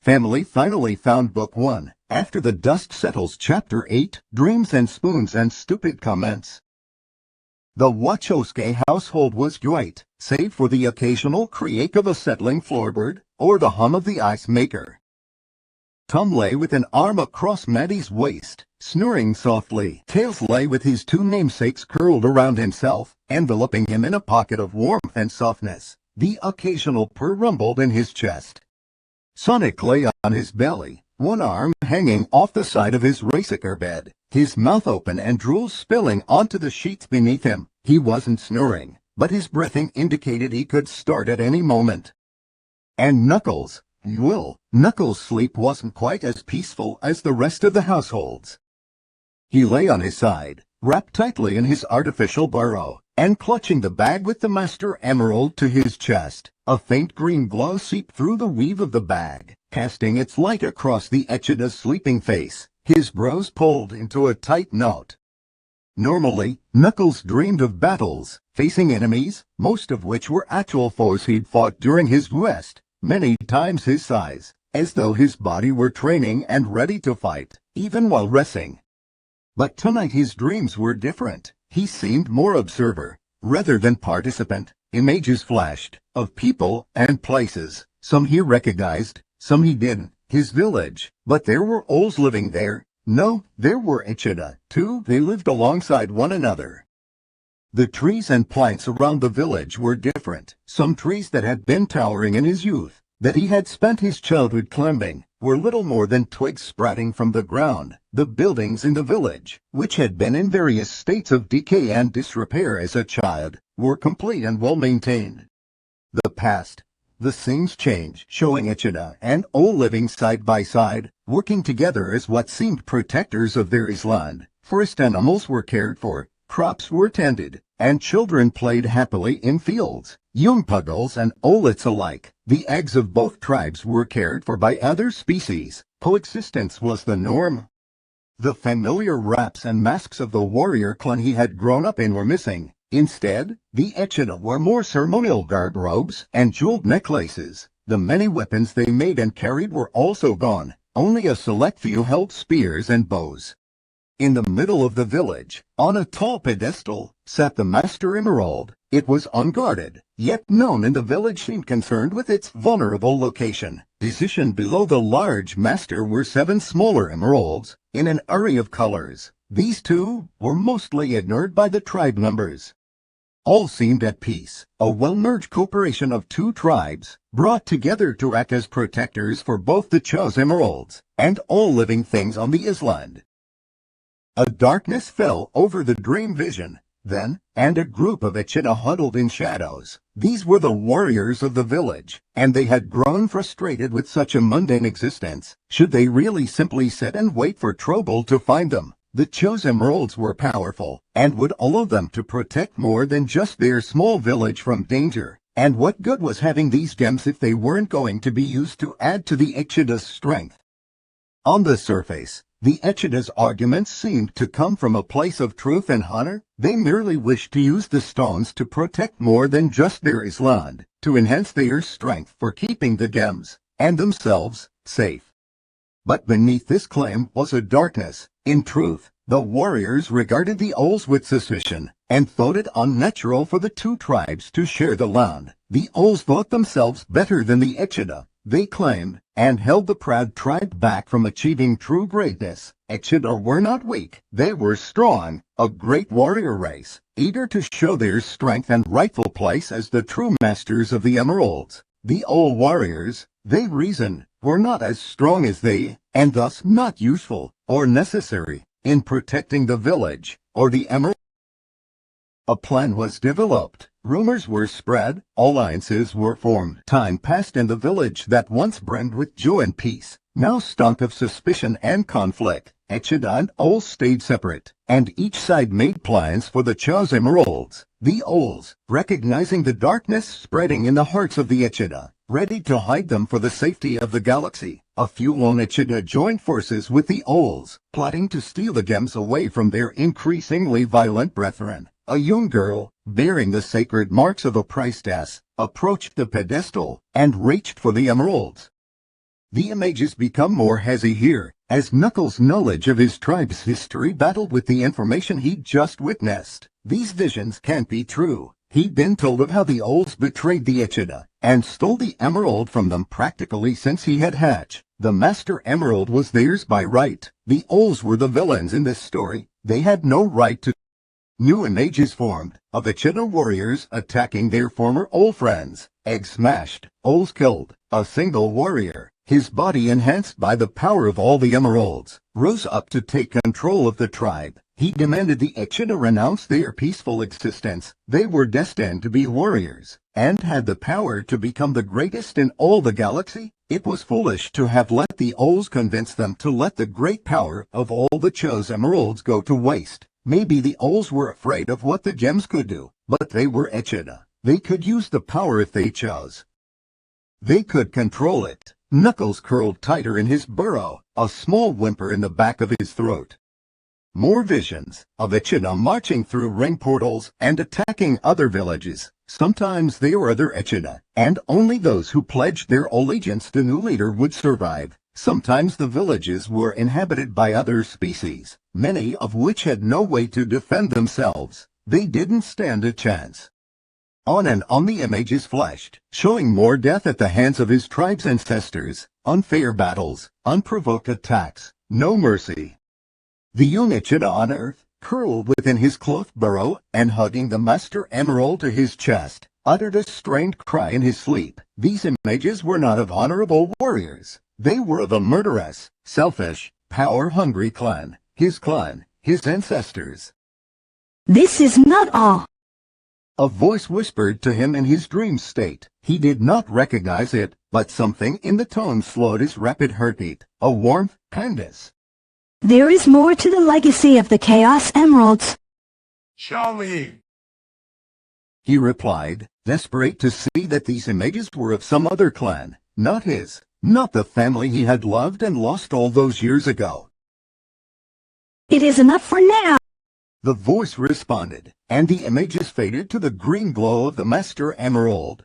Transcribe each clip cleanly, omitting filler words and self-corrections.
family finally found Book 1. After the dust settles, Chapter 8, Dreams and Spoons and Stupid Comments. The Wachowski household was great, save for the occasional creak of a settling floorboard, or the hum of the ice maker. Tom lay with an arm across Maddie's waist, snoring softly. Tails lay with his two namesakes curled around himself, enveloping him in a pocket of warmth and softness. The occasional purr rumbled in his chest. Sonic lay on his belly, one arm hanging off the side of his racecar bed, his mouth open and drool spilling onto the sheets beneath him. He wasn't snoring, but his breathing indicated he could start at any moment. And Knuckles, well, Knuckles' sleep wasn't quite as peaceful as the rest of the household's. He lay on his side, wrapped tightly in his artificial burrow, and clutching the bag with the Master Emerald to his chest. A faint green glow seeped through the weave of the bag, casting its light across the Echida's sleeping face, his brows pulled into a tight knot. Normally, Knuckles dreamed of battles, facing enemies, most of which were actual foes he'd fought during his quest, many times his size, as though his body were training and ready to fight, even while resting. But tonight his dreams were different. He seemed more observer, rather than participant. Images flashed, of people and places, some he recognized, some he didn't. His village, but there were owls living there. No, there were Echida, too. They lived alongside one another. The trees and plants around the village were different. Some trees that had been towering in his youth, that he had spent his childhood climbing, were little more than twigs sprouting from the ground. The buildings in the village, which had been in various states of decay and disrepair as a child, were complete and well-maintained. The past. The scenes changed, showing Echida and Owl living side by side, working together as what seemed protectors of their island. Forest animals were cared for, crops were tended, and children played happily in fields. Young puggles and owlets alike, the eggs of both tribes were cared for by other species. Coexistence was the norm. The familiar wraps and masks of the warrior clan he had grown up in were missing. Instead, the Echida wore more ceremonial garb robes and jeweled necklaces. The many weapons they made and carried were also gone. Only a select few held spears and bows. In the middle of the village, on a tall pedestal, sat the Master Emerald. It was unguarded, yet none in the village seemed concerned with its vulnerable location. Positioned below the large Master were 7 smaller emeralds, in an array of colors. These two were mostly ignored by the tribe members. All seemed at peace, a well-merged cooperation of 2 tribes, brought together to act as protectors for both the Chaz Emeralds and all living things on the island. A darkness fell over the dream vision, then, and a group of Echida huddled in shadows. These were the warriors of the village, and they had grown frustrated with such a mundane existence. Should they really simply sit and wait for trouble to find them? The Chaz Emeralds were powerful, and would allow them to protect more than just their small village from danger. And what good was having these gems if they weren't going to be used to add to the Echida's strength? On the surface, the Echida's arguments seemed to come from a place of truth and honor. They merely wished to use the stones to protect more than just their island, to enhance their strength for keeping the gems, and themselves, safe. But beneath this claim was a darkness. In truth, the warriors regarded the owls with suspicion, and thought it unnatural for the 2 tribes to share the land. The owls thought themselves better than the Echida, they claimed, and held the proud tribe back from achieving true greatness. Echida were not weak, they were strong, a great warrior race, eager to show their strength and rightful place as the true masters of the emeralds. The owl warriors, they reasoned, were not as strong as they, and thus not useful or necessary in protecting the village or the emerald. A plan was developed, rumors were spread, alliances were formed. Time passed in the village that once brimmed with joy and peace, now stunk of suspicion and conflict. Echida and Owl stayed separate, and each side made plans for the Chaz Emeralds. The Owls, recognizing the darkness spreading in the hearts of the Echida, ready to hide them for the safety of the galaxy. A few lone Echida joined forces with the Owls, plotting to steal the gems away from their increasingly violent brethren. A young girl, bearing the sacred marks of a priestess, approached the pedestal and reached for the emeralds. The images become more hazy here, as Knuckles' knowledge of his tribe's history battled with the information he'd just witnessed. These visions can't be true. He'd been told of how the Ols betrayed the Echidna and stole the emerald from them practically since he had hatched. The Master Emerald was theirs by right. The Ols were the villains in this story. They had no right to. New images formed of Echidna warriors attacking their former Ol friends. Egg smashed. Ols killed. A single warrior, his body enhanced by the power of all the emeralds, rose up to take control of the tribe. He demanded the Echidna renounce their peaceful existence. They were destined to be warriors, and had the power to become the greatest in all the galaxy. It was foolish to have let the Ols convince them to let the great power of all the Chose emeralds go to waste. Maybe the Ols were afraid of what the gems could do, but they were Echidna. They could use the power if they chose. They could control it. Knuckles curled tighter in his burrow, a small whimper in the back of his throat. More visions of Echidna marching through ring portals and attacking other villages. Sometimes they were other Echidna, and only those who pledged their allegiance to new leader would survive. Sometimes the villages were inhabited by other species, many of which had no way to defend themselves. They didn't stand a chance. On and on the images flashed, showing more death at the hands of his tribe's ancestors, unfair battles, unprovoked attacks, no mercy. The young Echidna on Earth, curled within his cloth burrow and hugging the Master Emerald to his chest, uttered a strained cry in his sleep. These images were not of honorable warriors. They were of a murderous, selfish, power-hungry clan, his ancestors. This is not all. A voice whispered to him in his dream state. He did not recognize it, but something in the tone slowed his rapid heartbeat. A warmth, kindness. There is more to the legacy of the Chaos Emeralds. Show me, He replied, desperate to see that these images were of some other clan, not his, not the family he had loved and lost all those years ago. It is enough for now. The voice responded, and the images faded to the green glow of the Master Emerald.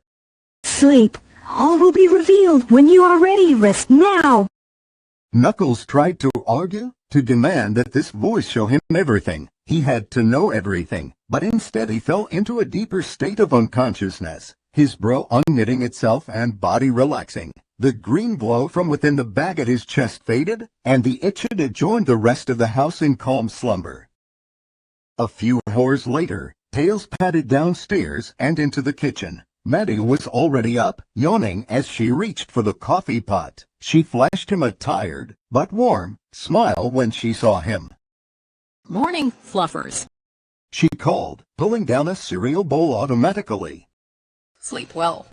Sleep. All will be revealed when you are ready. Rest now. Knuckles tried to argue, to demand that this voice show him everything. He had to know everything, but instead he fell into a deeper state of unconsciousness, his brow unknitting itself and body relaxing. The green glow from within the bag at his chest faded, and the Echidna joined the rest of the house in calm slumber. A few hours later, Tails padded downstairs and into the kitchen. Maddie was already up, yawning as she reached for the coffee pot. She flashed him a tired, but warm, smile when she saw him. Morning, Fluffers. She called, pulling down a cereal bowl automatically. Sleep well.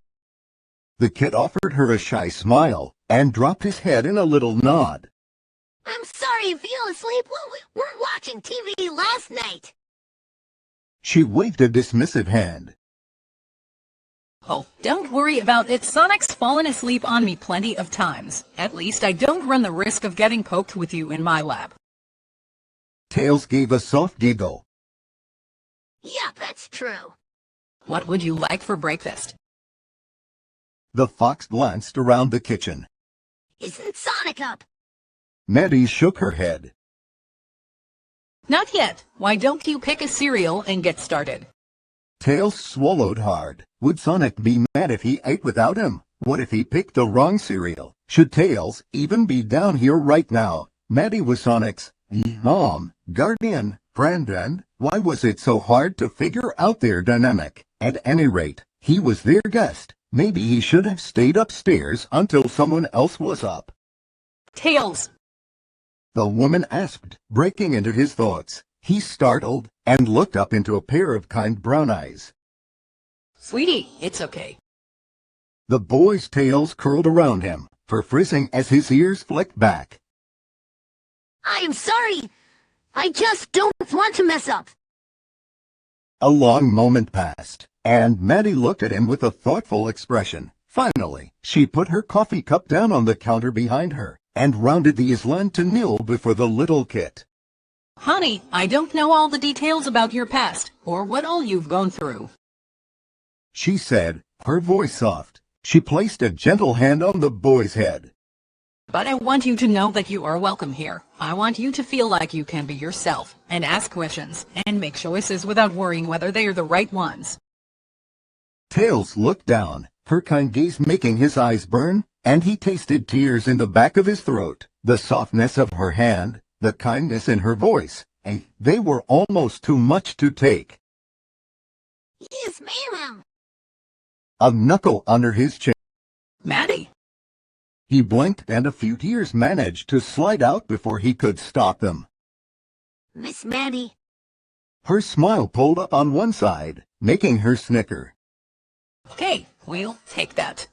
The kid offered her a shy smile, and dropped his head in a little nod. I'm sorry you fell asleep while we were watching TV last night. She waved a dismissive hand. Oh, don't worry about it. Sonic's fallen asleep on me plenty of times. At least I don't run the risk of getting poked with you in my lab. Tails gave a soft giggle. Yeah, that's true. What would you like for breakfast? The fox glanced around the kitchen. Isn't Sonic up? Maddie shook her head. Not yet. Why don't you pick a cereal and get started? Tails swallowed hard. Would Sonic be mad if he ate without him? What if he picked the wrong cereal? Should Tails even be down here right now? Maddie was Sonic's mom, guardian, friend, and why was it so hard to figure out their dynamic? At any rate, he was their guest. Maybe he should have stayed upstairs until someone else was up. Tails! The woman asked, breaking into his thoughts. He startled and looked up into a pair of kind brown eyes. Sweetie, it's okay. The boy's tails curled around him, frizzing as his ears flicked back. I am sorry. I just don't want to mess up. A long moment passed, and Maddie looked at him with a thoughtful expression. Finally, she put her coffee cup down on the counter behind her, and rounded the island to kneel before the little kit. Honey, I don't know all the details about your past, or what all you've gone through. She said, her voice soft. She placed a gentle hand on the boy's head. But I want you to know that you are welcome here. I want you to feel like you can be yourself, and ask questions, and make choices without worrying whether they are the right ones. Tails looked down, her kind gaze making his eyes burn, and he tasted tears in the back of his throat, the softness of her hand, the kindness in her voice, and they were almost too much to take. Yes, ma'am. A knuckle under his chin. Maddie. He blinked and a few tears managed to slide out before he could stop them. Miss Maddie. Her smile pulled up on one side, making her snicker. Okay, we'll take that.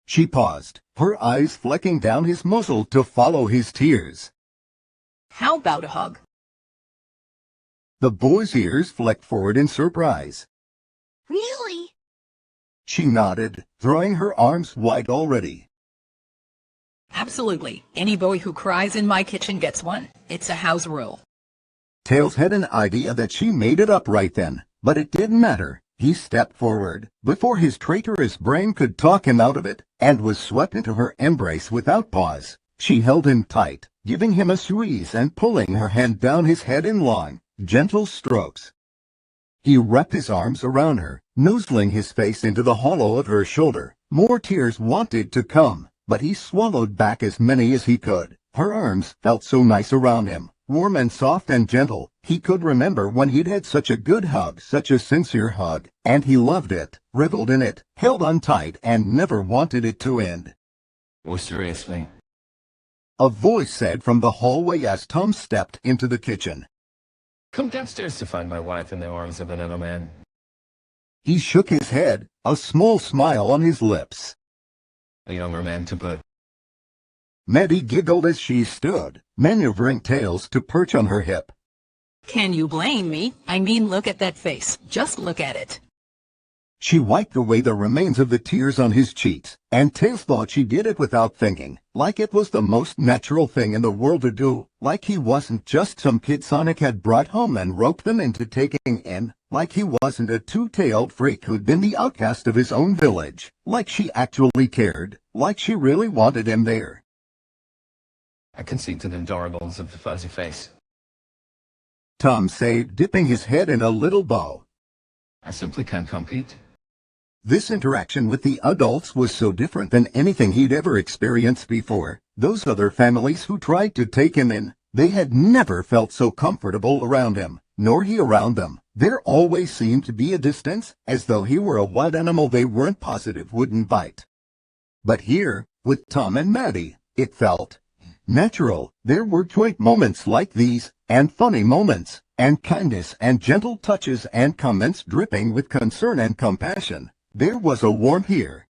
She paused, her eyes flecking down his muzzle to follow his tears. How about a hug? The boy's ears flecked forward in surprise. Really? She nodded, throwing her arms wide already. Absolutely. Any boy who cries in my kitchen gets one. It's a house rule. Tails had an idea that she made it up right then, but it didn't matter. He stepped forward, before his traitorous brain could talk him out of it, and was swept into her embrace without pause. She held him tight, giving him a squeeze and pulling her hand down his head in long, gentle strokes. He wrapped his arms around her, nuzzling his face into the hollow of her shoulder. More tears wanted to come, but he swallowed back as many as he could. Her arms felt so nice around him, warm and soft and gentle. He could remember when he'd had such a good hug, such a sincere hug, and he loved it, reveled in it, held on tight, and never wanted it to end. Oh, seriously? A voice said from the hallway as Tom stepped into the kitchen. Come downstairs to find my wife in the arms of another man. He shook his head, a small smile on his lips. A younger man to boot. Maddie giggled as she stood, maneuvering Tails to perch on her hip. Can you blame me? I mean, look at that face. Just look at it. She wiped away the remains of the tears on his cheeks, and Tails thought she did it without thinking, like it was the most natural thing in the world to do, like he wasn't just some kid Sonic had brought home and roped them into taking in, like he wasn't a two-tailed freak who'd been the outcast of his own village, like she actually cared, like she really wanted him there. I concede to the adorables of the fuzzy face. Tom said, dipping his head in a little bow. I simply can't compete. This interaction with the adults was so different than anything he'd ever experienced before. Those other families who tried to take him in, they had never felt so comfortable around him, nor he around them. There always seemed to be a distance, as though he were a wild animal they weren't positive wouldn't bite. But here, with Tom and Maddie, it felt natural. There were joint moments like these, and funny moments, and kindness and gentle touches and comments dripping with concern and compassion. There was a warmth here.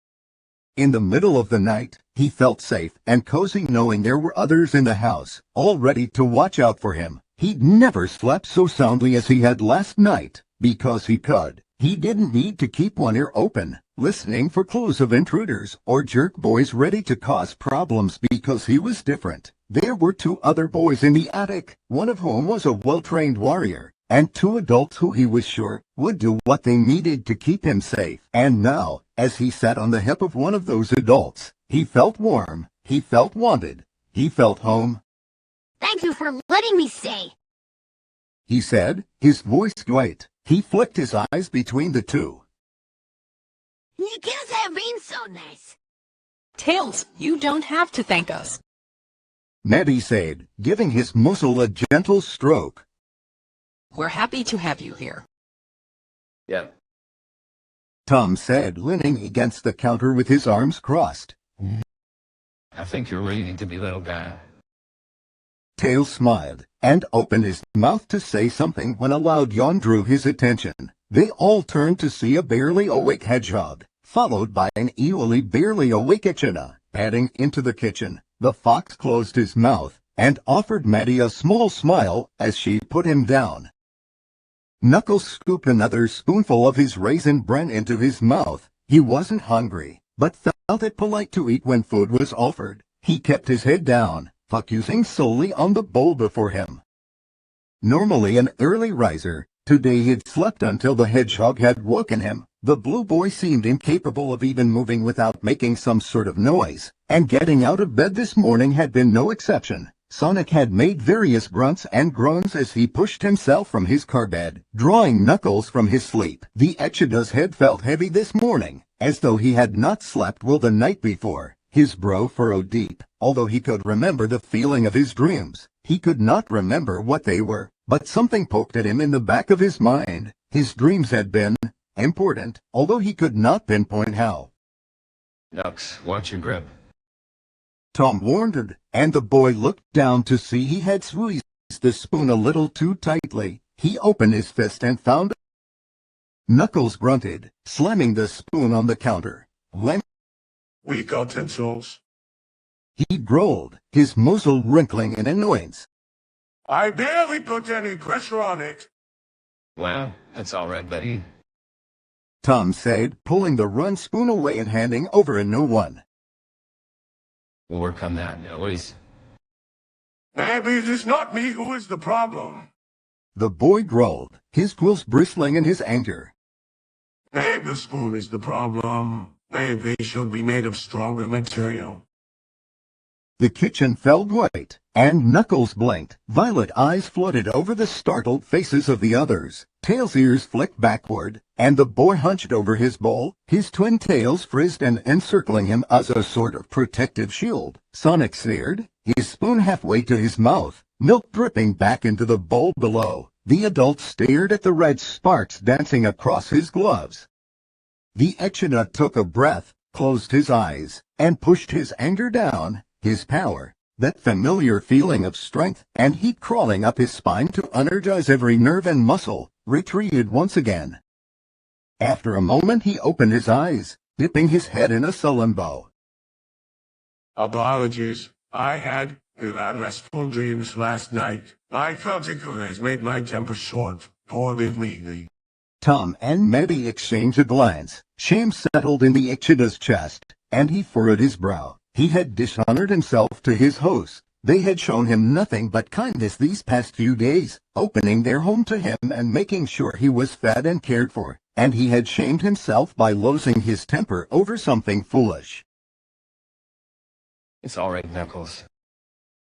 In the middle of the night, he felt safe and cozy knowing there were others in the house, all ready to watch out for him. He'd never slept so soundly as he had last night, because he could. He didn't need to keep one ear open, listening for clues of intruders or jerk boys ready to cause problems because he was different. There were two other boys in the attic, one of whom was a well-trained warrior, and two adults who he was sure would do what they needed to keep him safe. And now, as he sat on the hip of one of those adults, he felt warm, he felt wanted, he felt home. Thank you for letting me stay. He said, his voice quiet. He flicked his eyes between the two. You guys have been so nice. Tails, you don't have to thank us. Maddie said, giving his muzzle a gentle stroke. We're happy to have you here. Yeah. Tom said, leaning against the counter with his arms crossed. I think you're ready to be little guy. Tails smiled, and opened his mouth to say something when a loud yawn drew his attention. They all turned to see a barely awake hedgehog, followed by an equally barely awake echidna, padding into the kitchen. The fox closed his mouth, and offered Maddie a small smile as she put him down. Knuckles scooped another spoonful of his raisin bran into his mouth. He wasn't hungry, but felt it polite to eat when food was offered. He kept his head down, focusing solely on the bowl before him. Normally an early riser, today he'd slept until the hedgehog had woken him, The blue boy seemed incapable of even moving without making some sort of noise, and getting out of bed this morning had been no exception. Sonic had made various grunts and groans as he pushed himself from his car bed, drawing Knuckles from his sleep. The Echida's head felt heavy this morning, as though he had not slept well the night before. His brow furrowed deep. Although he could remember the feeling of his dreams, he could not remember what they were. But something poked at him in the back of his mind. His dreams had been important, although he could not pinpoint how. Nux, watch your grip. Tom warned, and the boy looked down to see he had squeezed the spoon a little too tightly. He opened his fist and found Knuckles grunted, slamming the spoon on the counter. When Weak utensils. he growled, his muzzle wrinkling in annoyance. I barely put any pressure on it. Wow, that's all right, buddy. Tom said, pulling the run spoon away and handing over a new one. We'll work on that, no worries. Maybe it is not me who is the problem. The boy growled, his quills bristling in his anger. Maybe the spoon is the problem. Maybe it should be made of stronger material. The kitchen fell white, and Knuckles blinked. Violet eyes flooded over the startled faces of the others. Tails' ears flicked backward, and the boy hunched over his bowl, his twin tails frizzed and encircling him as a sort of protective shield. Sonic stared, his spoon halfway to his mouth, milk dripping back into the bowl below. The adult stared at the red sparks dancing across his gloves. The Echidna took a breath, closed his eyes, and pushed his anger down. His power, that familiar feeling of strength and heat crawling up his spine to energize every nerve and muscle, retreated once again. After a moment he opened his eyes, dipping his head in a sullen bow. Apologies. I had restful dreams last night. I felt it has made my temper short. Forgive me. Tom and Maddie exchanged a glance. Shame settled in the Echida's chest, and he furrowed his brow. He had dishonored himself to his hosts. They had shown him nothing but kindness these past few days, opening their home to him and making sure he was fed and cared for, and he had shamed himself by losing his temper over something foolish. It's all right, Knuckles.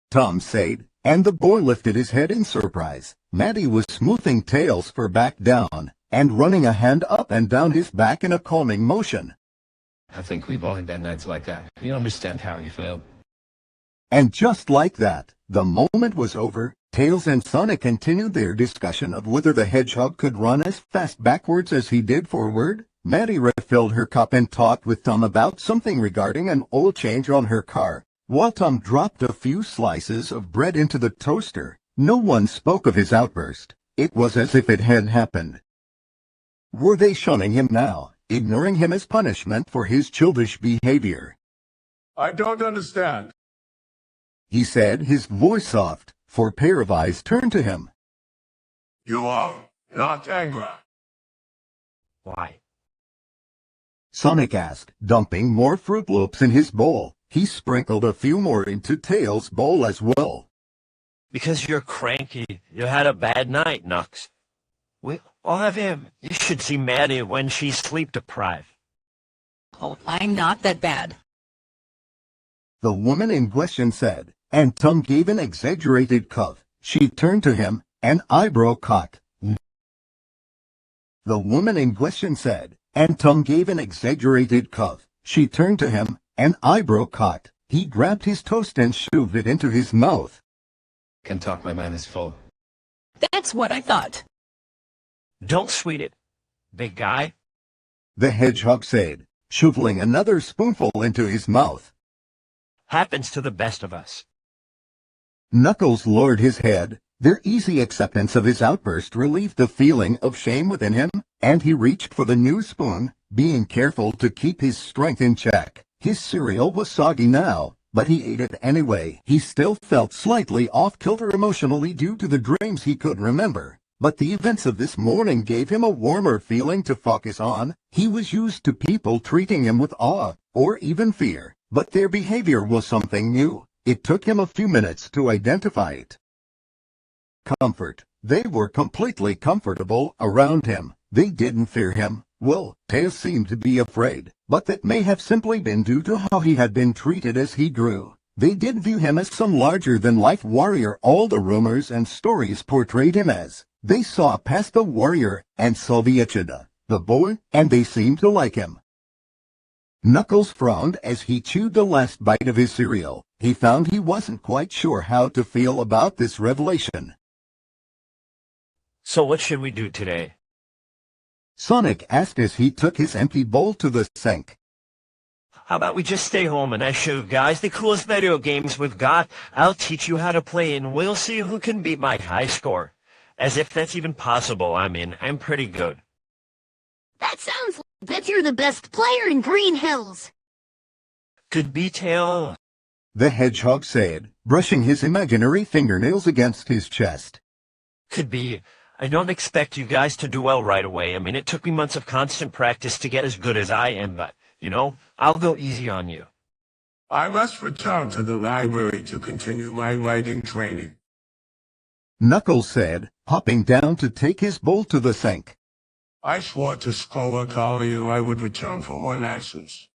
Tom said, and the boy lifted his head in surprise. Maddie was smoothing Tails' fur back down, and running a hand up and down his back in a calming motion. I think we've all had bad nights like that. You understand how you feel. And just like that, the moment was over. Tails and Sonic continued their discussion of whether the hedgehog could run as fast backwards as he did forward. Maddie refilled her cup and talked with Tom about something regarding an oil change on her car, while Tom dropped a few slices of bread into the toaster. No one spoke of his outburst. It was as if it had happened. Were they shunning him now, ignoring him as punishment for his childish behavior? I don't understand. He said, his voice soft, for a pair of eyes turned to him. You are not angry. Why? Sonic asked, dumping more Fruit Loops in his bowl. He sprinkled a few more into Tails' bowl as well. Because you're cranky. You had a bad night, Nux. We all have him. You should see Maddie when she's sleep-deprived. Oh, I'm not that bad. The woman in question said, and Tom gave an exaggerated cough. She turned to him, an eyebrow cocked. The woman in question said, and Tom gave an exaggerated cough. She turned to him, an eyebrow cocked. He grabbed his toast and shoved it into his mouth. Can talk, my mind is full. That's what I thought. Don't sweet it, big guy. The hedgehog said, shoveling another spoonful into his mouth. Happens to the best of us. Knuckles lowered his head. Their easy acceptance of his outburst relieved the feeling of shame within him, and he reached for the new spoon, being careful to keep his strength in check. His cereal was soggy now, but he ate it anyway. He still felt slightly off-kilter emotionally due to the dreams he could remember, but the events of this morning gave him a warmer feeling to focus on. He was used to people treating him with awe, or even fear, but their behavior was something new. It took him a few minutes to identify it. Comfort. They were completely comfortable around him. They didn't fear him. Well, Tails seemed to be afraid, but that may have simply been due to how he had been treated as he grew. They did view him as some larger-than-life warrior all the rumors and stories portrayed him as. They saw past the warrior and saw the Echidna, the boy, and they seemed to like him. Knuckles frowned as he chewed the last bite of his cereal. He found he wasn't quite sure how to feel about this revelation. So what should we do today? Sonic asked as he took his empty bowl to the sink. How about we just stay home and I show you guys the coolest video games we've got? I'll teach you how to play and we'll see who can beat my high score. As if that's even possible. I mean, I'm pretty good. That sounds like that you're the best player in Green Hills. Could be, Tail. The hedgehog said, brushing his imaginary fingernails against his chest. Could be. I don't expect you guys to do well right away. I mean, it took me months of constant practice to get as good as I am, but, you know, I'll go easy on you. I must return to the library to continue my writing training. Knuckles said, hopping down to take his bowl to the sink. I swore to Skulla Collier I would return for more lessons.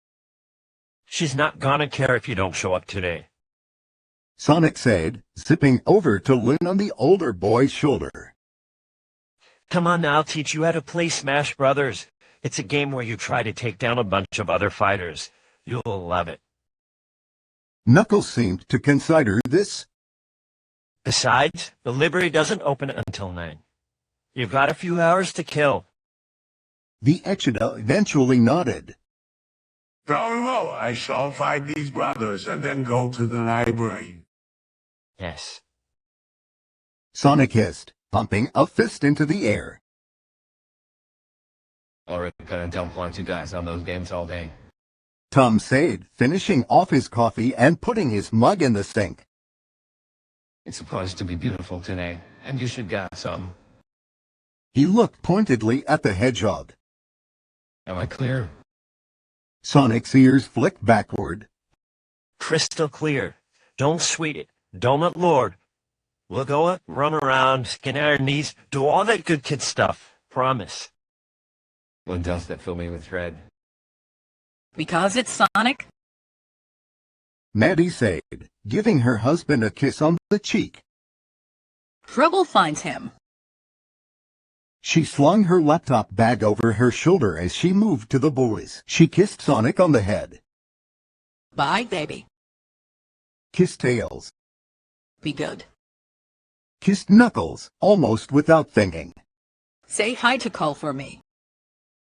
She's not gonna care if you don't show up today. Sonic said, zipping over to lean on the older boy's shoulder. Come on now, I'll teach you how to play Smash Brothers. It's a game where you try to take down a bunch of other fighters. You'll love it. Knuckles seemed to consider this. Besides, the library doesn't open until 9. You've got a few hours to kill. The Echidna eventually nodded. Very well, I shall find these brothers and then go to the library. Yes. Sonic hissed, pumping a fist into the air. Already gonna dump once you guys on those games all day. Tom said, finishing off his coffee and putting his mug in the sink. It's supposed to be beautiful today, and you should get some. He looked pointedly at the hedgehog. Am I clear? Sonic's ears flicked backward. Crystal clear. Don't sweet it. Donut Lord. We'll go up, run around, skin our knees, do all that good kid stuff. Promise. Well, dust that fill me with dread. Because it's Sonic? Maddie said, giving her husband a kiss on the cheek. Trouble finds him. She slung her laptop bag over her shoulder as she moved to the boys. She kissed Sonic on the head. Bye, baby. Kissed Tails. Be good. Kissed Knuckles, almost without thinking. Say hi to Cole for me.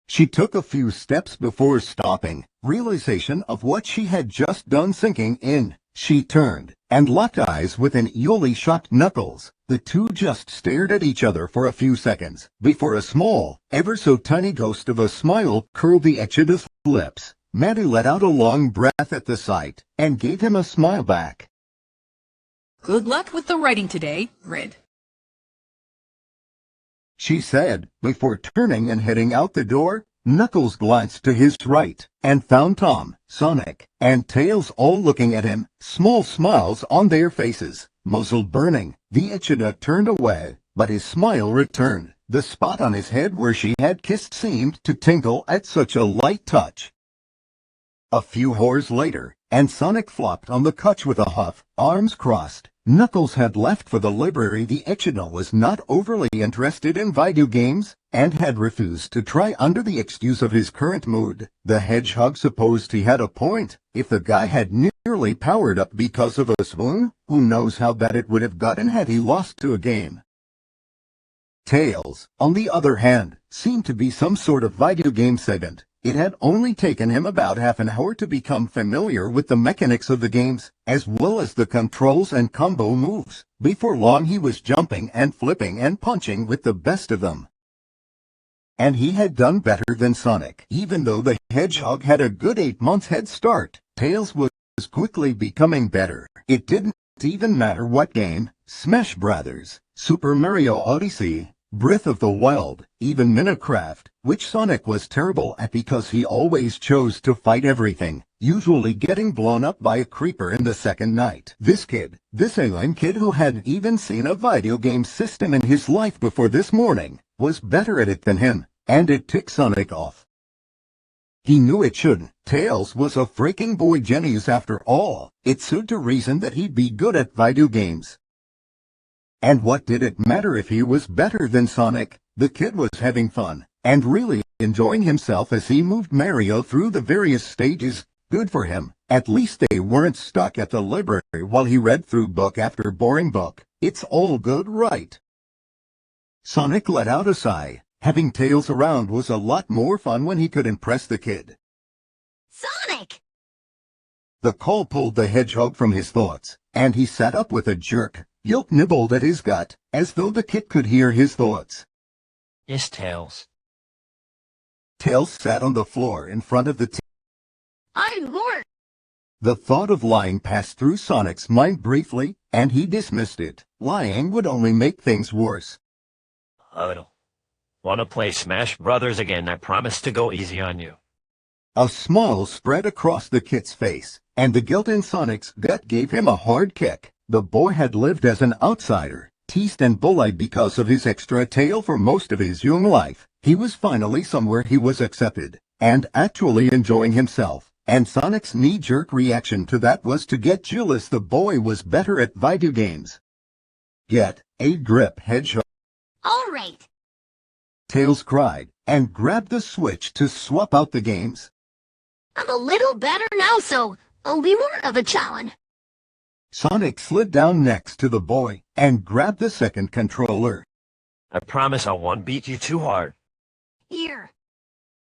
She took a few steps before stopping, realization of what she had just done sinking in. She turned and locked eyes with an evilly shocked Knuckles. The two just stared at each other for a few seconds, before a small, ever so tiny ghost of a smile curled the Echidna's lips. Maddie let out a long breath at the sight, and gave him a smile back. Good luck with the writing today, Red. She said, before turning and heading out the door. Knuckles glanced to his right, and found Tom, Sonic, and Tails all looking at him, small smiles on their faces. Muzzle burning, the Echidna turned away, but his smile returned. The spot on his head where she had kissed seemed to tingle at such a light touch. A few hours later, and Sonic flopped on the couch with a huff, arms crossed. Knuckles had left for the library. The Echidna was not overly interested in video games, and had refused to try under the excuse of his current mood. The hedgehog supposed he had a point. If the guy had nearly powered up because of a spoon, who knows how bad it would have gotten had he lost to a game. Tails, on the other hand, seemed to be some sort of video game savant. It had only taken him about half an hour to become familiar with the mechanics of the games, as well as the controls and combo moves. Before long he was jumping and flipping and punching with the best of them. And he had done better than Sonic. Even though the hedgehog had a good 8 months head start, Tails was quickly becoming better. It didn't even matter what game, Smash Brothers, Super Mario Odyssey, Breath of the Wild, even Minecraft, which Sonic was terrible at because he always chose to fight everything, usually getting blown up by a creeper in the second night. This alien kid who hadn't even seen a video game system in his life before this morning, was better at it than him. and it ticked Sonic off. He knew it shouldn't. Tails was a freaking boy genius after all. It stood to reason that he'd be good at video games. And what did it matter if he was better than Sonic? The kid was having fun, and really enjoying himself as he moved Mario through the various stages. Good for him. At least they weren't stuck at the library while he read through book after boring book. It's all good, right? Sonic let out a sigh. Having Tails around was a lot more fun when he could impress the kid. Sonic! The call pulled the hedgehog from his thoughts, and he sat up with a jerk. Yelp nibbled at his gut, as though the kid could hear his thoughts. Yes, Tails. Tails sat on the floor in front of the TV. I'm bored. The thought of lying passed through Sonic's mind briefly, and he dismissed it. Lying would only make things worse. Oh, wanna play Smash Brothers again? I promise to go easy on you. A smile spread across the kid's face, and the guilt in Sonic's gut gave him a hard kick. The boy had lived as an outsider, teased and bullied because of his extra tail for most of his young life. He was finally somewhere he was accepted, and actually enjoying himself. And Sonic's knee-jerk reaction to that was to get jealous the boy was better at video games. Get a grip, hedgehog. All right. Tails cried, and grabbed the Switch to swap out the games. I'm a little better now, so I'll be more of a challenge. Sonic slid down next to the boy, and grabbed the second controller. I promise I won't beat you too hard. Here.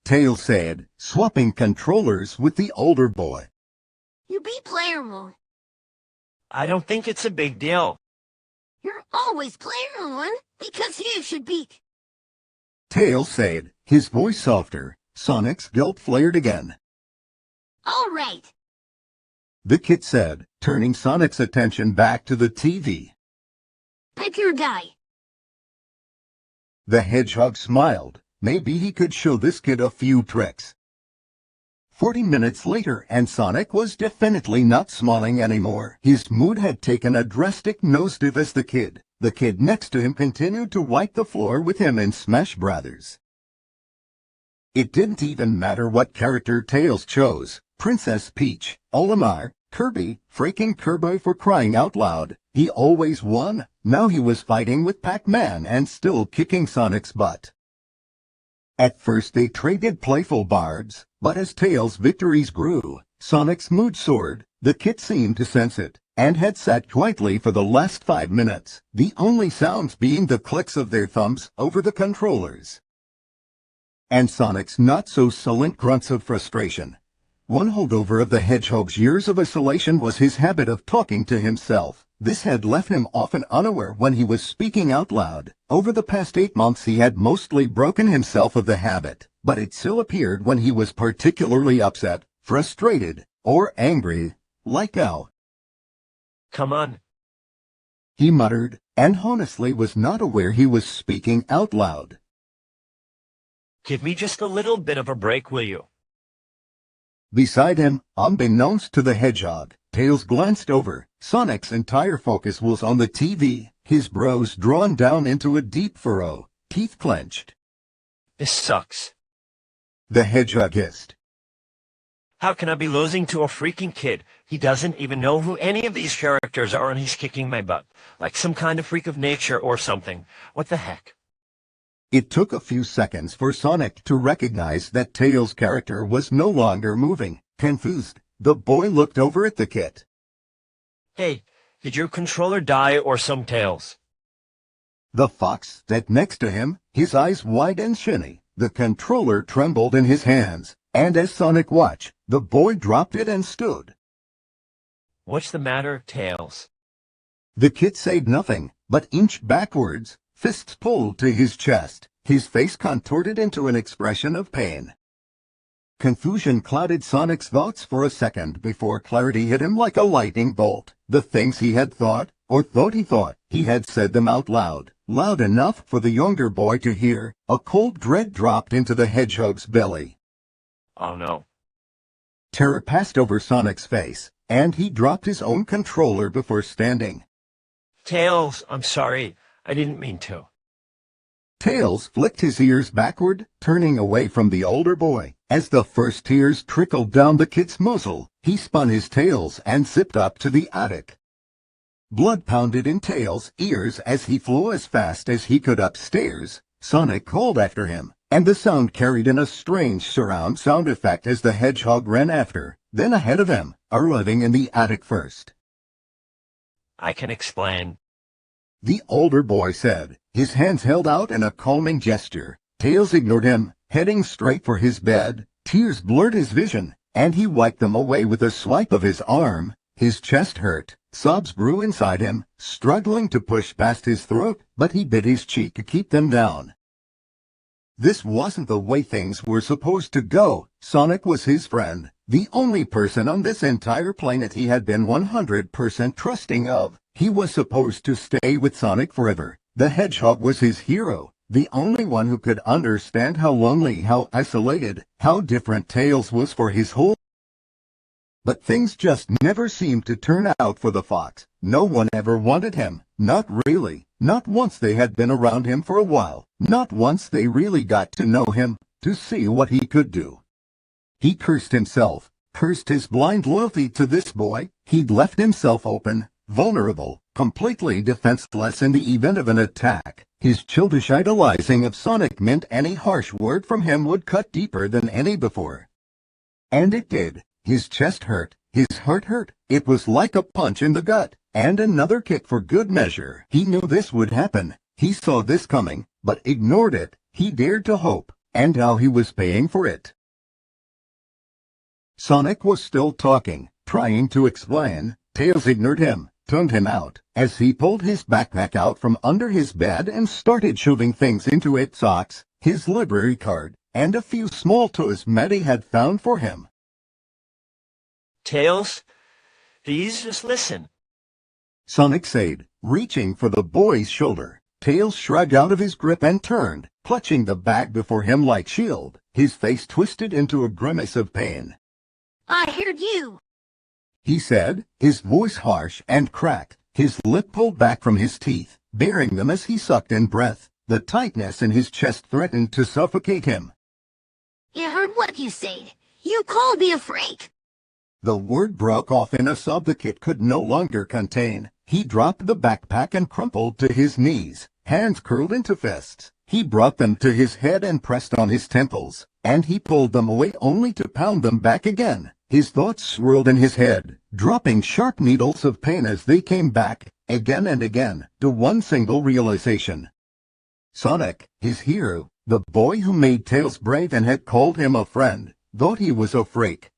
Tails said, swapping controllers with the older boy. You beat player mode. I don't think it's a big deal. You're always player one because you should beat. Tails said, his voice softer. Sonic's guilt flared again. All right. The kid said, turning Sonic's attention back to the TV. Pick your guy. The hedgehog smiled. Maybe he could show this kid a few tricks. 40 minutes later, and Sonic was definitely not smiling anymore. His mood had taken a drastic nosedive as the kid next to him continued to wipe the floor with him in Smash Brothers. It didn't even matter what character Tails chose. Princess Peach, Olimar, Kirby, freaking Kirby for crying out loud. He always won. Now he was fighting with Pac-Man and still kicking Sonic's butt. At first they traded playful barbs, but as Tails' victories grew, Sonic's mood soared. The kid seemed to sense it, and had sat quietly for the last 5 minutes, the only sounds being the clicks of their thumbs over the controllers. And Sonic's not-so-sullen grunts of frustration. One holdover of the hedgehog's years of isolation was his habit of talking to himself. This had left him often unaware when he was speaking out loud. Over the past 8 months he had mostly broken himself of the habit, but it still appeared when he was particularly upset, frustrated, or angry, like now. Come on. He muttered, and honestly was not aware he was speaking out loud. Give me just a little bit of a break, will you? Beside him, unbeknownst to the hedgehog, Tails glanced over. Sonic's entire focus was on the TV, his brows drawn down into a deep furrow, teeth clenched. This sucks. The hedgehog hissed. How can I be losing to a freaking kid? He doesn't even know who any of these characters are and he's kicking my butt. Like some kind of freak of nature or something. What the heck? It took a few seconds for Sonic to recognize that Tails' character was no longer moving. Confused, the boy looked over at the kid. Hey, did your controller die or some, Tails? The fox sat next to him, his eyes wide and shiny. The controller trembled in his hands, and as Sonic watched, the boy dropped it and stood. What's the matter, Tails? The kid said nothing, but inched backwards, fists pulled to his chest, his face contorted into an expression of pain. Confusion clouded Sonic's thoughts for a second before clarity hit him like a lightning bolt. The things he had thought, or thought, he had said them out loud, loud enough for the younger boy to hear. A cold dread dropped into the hedgehog's belly. Oh no. Terror passed over Sonic's face, and he dropped his own controller before standing. Tails, I'm sorry. I didn't mean to. Tails flicked his ears backward, turning away from the older boy. As the first tears trickled down the kid's muzzle, he spun his tails and zipped up to the attic. Blood pounded in Tails' ears as he flew as fast as he could upstairs. Sonic called after him, and the sound carried in a strange surround sound effect as the hedgehog ran after, then ahead of him, arriving in the attic first. I can explain. The older boy said, his hands held out in a calming gesture. Tails ignored him, heading straight for his bed. Tears blurred his vision, and he wiped them away with a swipe of his arm. His chest hurt, sobs grew inside him, struggling to push past his throat, but he bit his cheek to keep them down. This wasn't the way things were supposed to go. Sonic was his friend, the only person on this entire planet he had been 100% trusting of. He was supposed to stay with Sonic forever. The hedgehog was his hero, the only one who could understand how lonely, how isolated, how different Tails was for his whole. But things just never seemed to turn out for the fox. No one ever wanted him. Not really. Not once they had been around him for a while. Not once they really got to know him, to see what he could do. He cursed himself, cursed his blind loyalty to this boy. He'd left himself open, vulnerable, completely defenseless in the event of an attack. His childish idolizing of Sonic meant any harsh word from him would cut deeper than any before. And it did. His chest hurt, his heart hurt. It was like a punch in the gut, and another kick for good measure. He knew this would happen. He saw this coming, but ignored it. He dared to hope, and now he was paying for it. Sonic was still talking, trying to explain. Tails ignored him, turned him out, as he pulled his backpack out from under his bed and started shoving things into it: socks, his library card, and a few small toys Maddie had found for him. Tails, please just listen. Sonic said, reaching for the boy's shoulder. Tails shrugged out of his grip and turned, clutching the bag before him like shield. His face twisted into a grimace of pain. I heard you. He said, his voice harsh and cracked, his lip pulled back from his teeth, baring them as he sucked in breath. The tightness in his chest threatened to suffocate him. You heard what you said. You called me a freak. The word broke off in a sob the kid could no longer contain. He dropped the backpack and crumpled to his knees, hands curled into fists. He brought them to his head and pressed on his temples, and he pulled them away only to pound them back again. His thoughts swirled in his head, dropping sharp needles of pain as they came back, again and again, to one single realization. Sonic, his hero, the boy who made Tails brave and had called him a friend, thought he was a freak.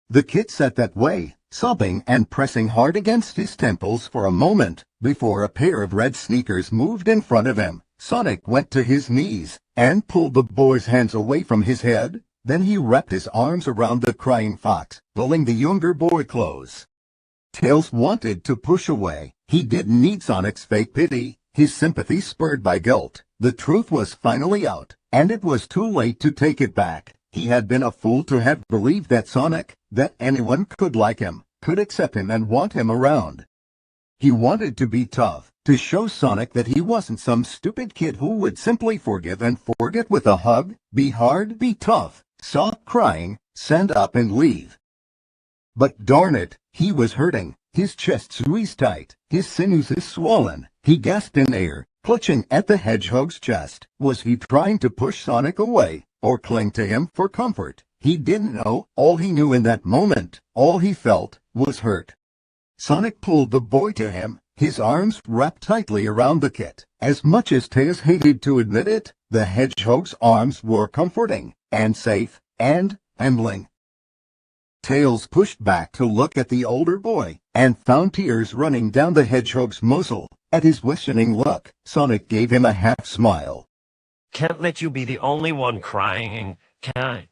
The kid sat that way, sobbing and pressing hard against his temples for a moment, before a pair of red sneakers moved in front of him. Sonic went to his knees, and pulled the boy's hands away from his head. Then he wrapped his arms around the crying fox, pulling the younger boy close. Tails wanted to push away. He didn't need Sonic's fake pity, his sympathy spurred by guilt. The truth was finally out, and it was too late to take it back. He had been a fool to have believed that Sonic, that anyone could like him, could accept him and want him around. He wanted to be tough, to show Sonic that he wasn't some stupid kid who would simply forgive and forget with a hug. Be hard, be tough, stop crying, stand up and leave. But darn it, he was hurting, his chest squeezed tight, his sinews swollen. He gasped in air, clutching at the hedgehog's chest. Was he trying to push Sonic away, or cling to him for comfort? He didn't know. All he knew in that moment, all he felt, was hurt. Sonic pulled the boy to him, his arms wrapped tightly around the kid. As much as Tails hated to admit it, the hedgehog's arms were comforting, and safe, and trembling. Tails pushed back to look at the older boy, and found tears running down the hedgehog's muzzle. At his questioning look, Sonic gave him a half smile. Can't let you be the only one crying, can I?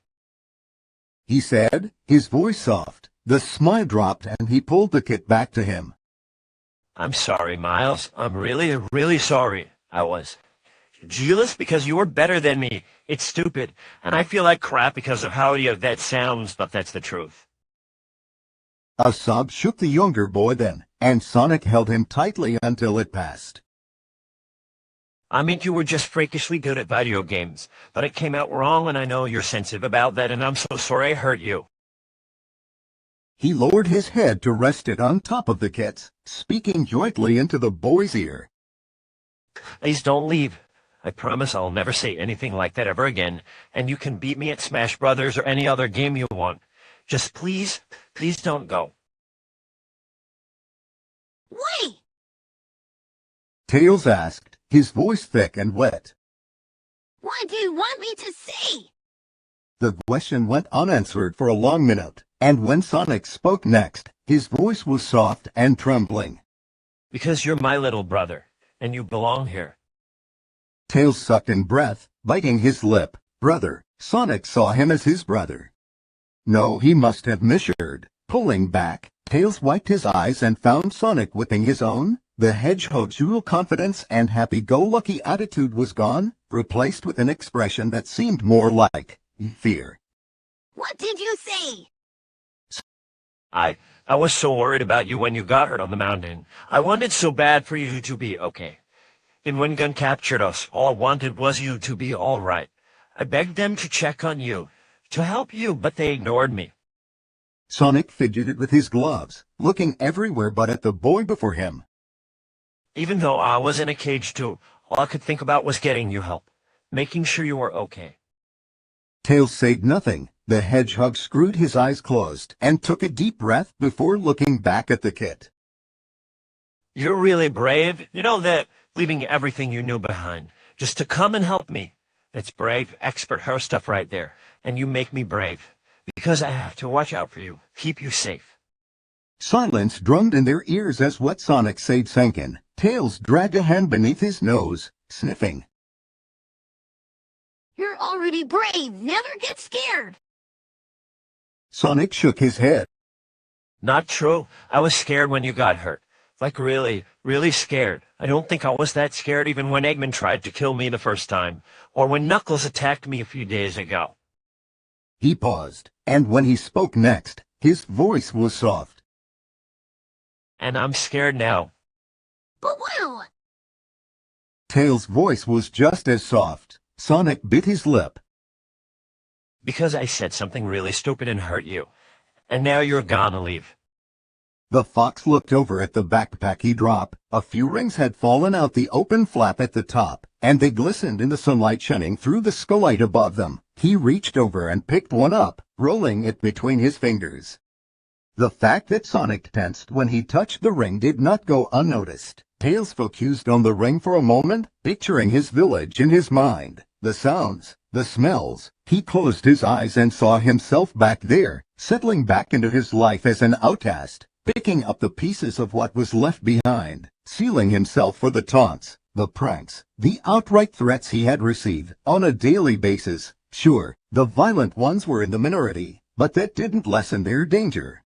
He said, his voice soft. The smile dropped and he pulled the kid back to him. I'm sorry, Miles. I'm really, really sorry. I was jealous because you were better than me. It's stupid, and I feel like crap because of how that sounds, but that's the truth. A sob shook the younger boy then, and Sonic held him tightly until it passed. I mean, you were just freakishly good at video games, but it came out wrong, and I know you're sensitive about that, and I'm so sorry I hurt you. He lowered his head to rest it on top of the kit's, speaking joyfully into the boy's ear. Please don't leave. I promise I'll never say anything like that ever again, and you can beat me at Smash Brothers or any other game you want. Just please don't go. Wait! Tails asked, his voice thick and wet. What do you want me to say? The question went unanswered for a long minute, and when Sonic spoke next, his voice was soft and trembling. Because you're my little brother, and you belong here. Tails sucked in breath, biting his lip. Brother, Sonic saw him as his brother. No, he must have misheard. Pulling back, Tails wiped his eyes and found Sonic whipping his own. The hedgehog's usual confidence and happy-go-lucky attitude was gone, replaced with an expression that seemed more like fear. What did you say? I was so worried about you when you got hurt on the mountain. I wanted so bad for you to be okay. And when Gun captured us, all I wanted was you to be all right. I begged them to check on you, to help you, but they ignored me. Sonic fidgeted with his gloves, looking everywhere but at the boy before him. Even though I was in a cage too, all I could think about was getting you help, making sure you were okay. Tails said nothing. The hedgehog screwed his eyes closed and took a deep breath before looking back at the kit. You're really brave. You know that, leaving everything you knew behind, just to come and help me. It's brave, expert her stuff right there. And you make me brave, because I have to watch out for you, keep you safe. Silence drummed in their ears as what Sonic said sank in. Tails dragged a hand beneath his nose, sniffing. You're already brave. Never get scared. Sonic shook his head. Not true. I was scared when you got hurt. Like really, really scared. I don't think I was that scared even when Eggman tried to kill me the first time, or when Knuckles attacked me a few days ago. He paused, and when he spoke next, his voice was soft. And I'm scared now. But wow! Tails' voice was just as soft. Sonic bit his lip. Because I said something really stupid and hurt you. And now you're gonna leave. The fox looked over at the backpack he dropped. A few rings had fallen out the open flap at the top, and they glistened in the sunlight shining through the skylight above them. He reached over and picked one up, rolling it between his fingers. The fact that Sonic tensed when he touched the ring did not go unnoticed. Tails focused on the ring for a moment, picturing his village in his mind. The sounds, the smells. He closed his eyes and saw himself back there, settling back into his life as an outcast, picking up the pieces of what was left behind, sealing himself for the taunts, the pranks, the outright threats he had received on a daily basis. Sure, the violent ones were in the minority, but that didn't lessen their danger.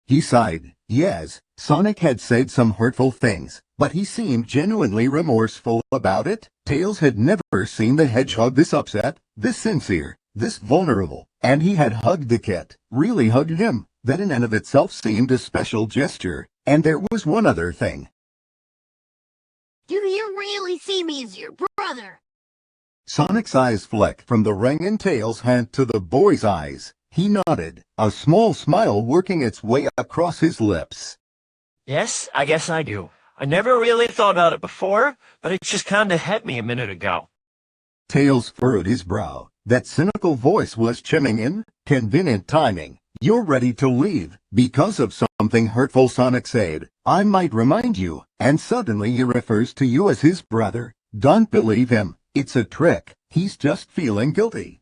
He sighed. Yes, Sonic had said some hurtful things, but he seemed genuinely remorseful about it. Tails had never seen the hedgehog this upset, this sincere, this vulnerable, and he had hugged the kit, really hugged him. That in and of itself seemed a special gesture. And there was one other thing. Do you really see me as your brother? Sonic's eyes flicked from the ring in Tails' hand to the boy's eyes. He nodded, a small smile working its way across his lips. Yes, I guess I do. I never really thought about it before, but it just kinda hit me a minute ago. Tails furrowed his brow. That cynical voice was chiming in. Convenient timing. You're ready to leave because of something hurtful, Sonic said. I might remind you. And suddenly he refers to you as his brother. Don't believe him. It's a trick. He's just feeling guilty.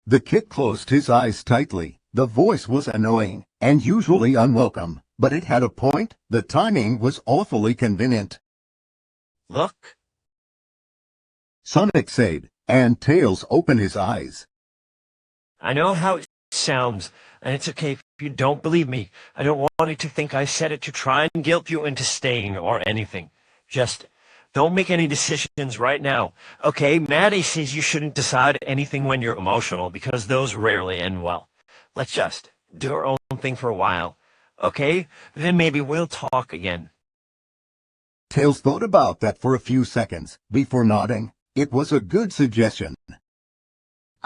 The kid closed his eyes tightly. The voice was annoying and usually unwelcome, but it had a point. The timing was awfully convenient. Look. Sonic said, and Tails opened his eyes. I know how it sounds, and it's okay if you don't believe me. I don't want you to think I said it to try and guilt you into staying or anything. Just don't make any decisions right now. Okay, Maddie says you shouldn't decide anything when you're emotional because those rarely end well. Let's just do our own thing for a while. Okay? Then maybe we'll talk again. Tails thought about that for a few seconds before nodding. It was a good suggestion.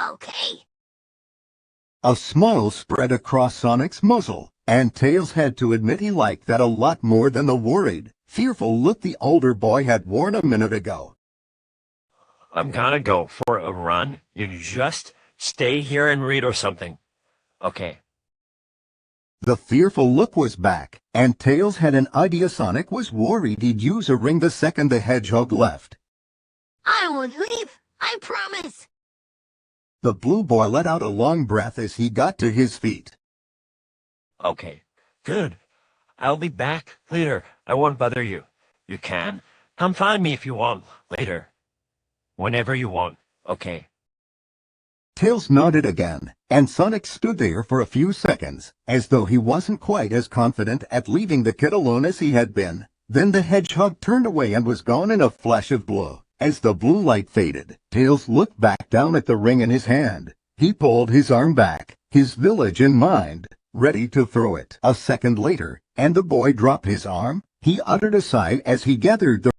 Okay. A smile spread across Sonic's muzzle, and Tails had to admit he liked that a lot more than the worried, fearful look the older boy had worn a minute ago. I'm gonna go for a run. You just stay here and read or something. Okay. The fearful look was back, and Tails had an idea Sonic was worried he'd use a ring the second the hedgehog left. I won't leave. I promise. The blue boy let out a long breath as he got to his feet. Okay. Good. I'll be back later. I won't bother you. You can come find me if you want later. Whenever you want. Okay. Tails nodded again, and Sonic stood there for a few seconds, as though he wasn't quite as confident at leaving the kid alone as he had been. Then the hedgehog turned away and was gone in a flash of blue. As the blue light faded, Tails looked back down at the ring in his hand. He pulled his arm back, his village in mind, ready to throw it. A second later, and the boy dropped his arm. He uttered a sigh as he gathered the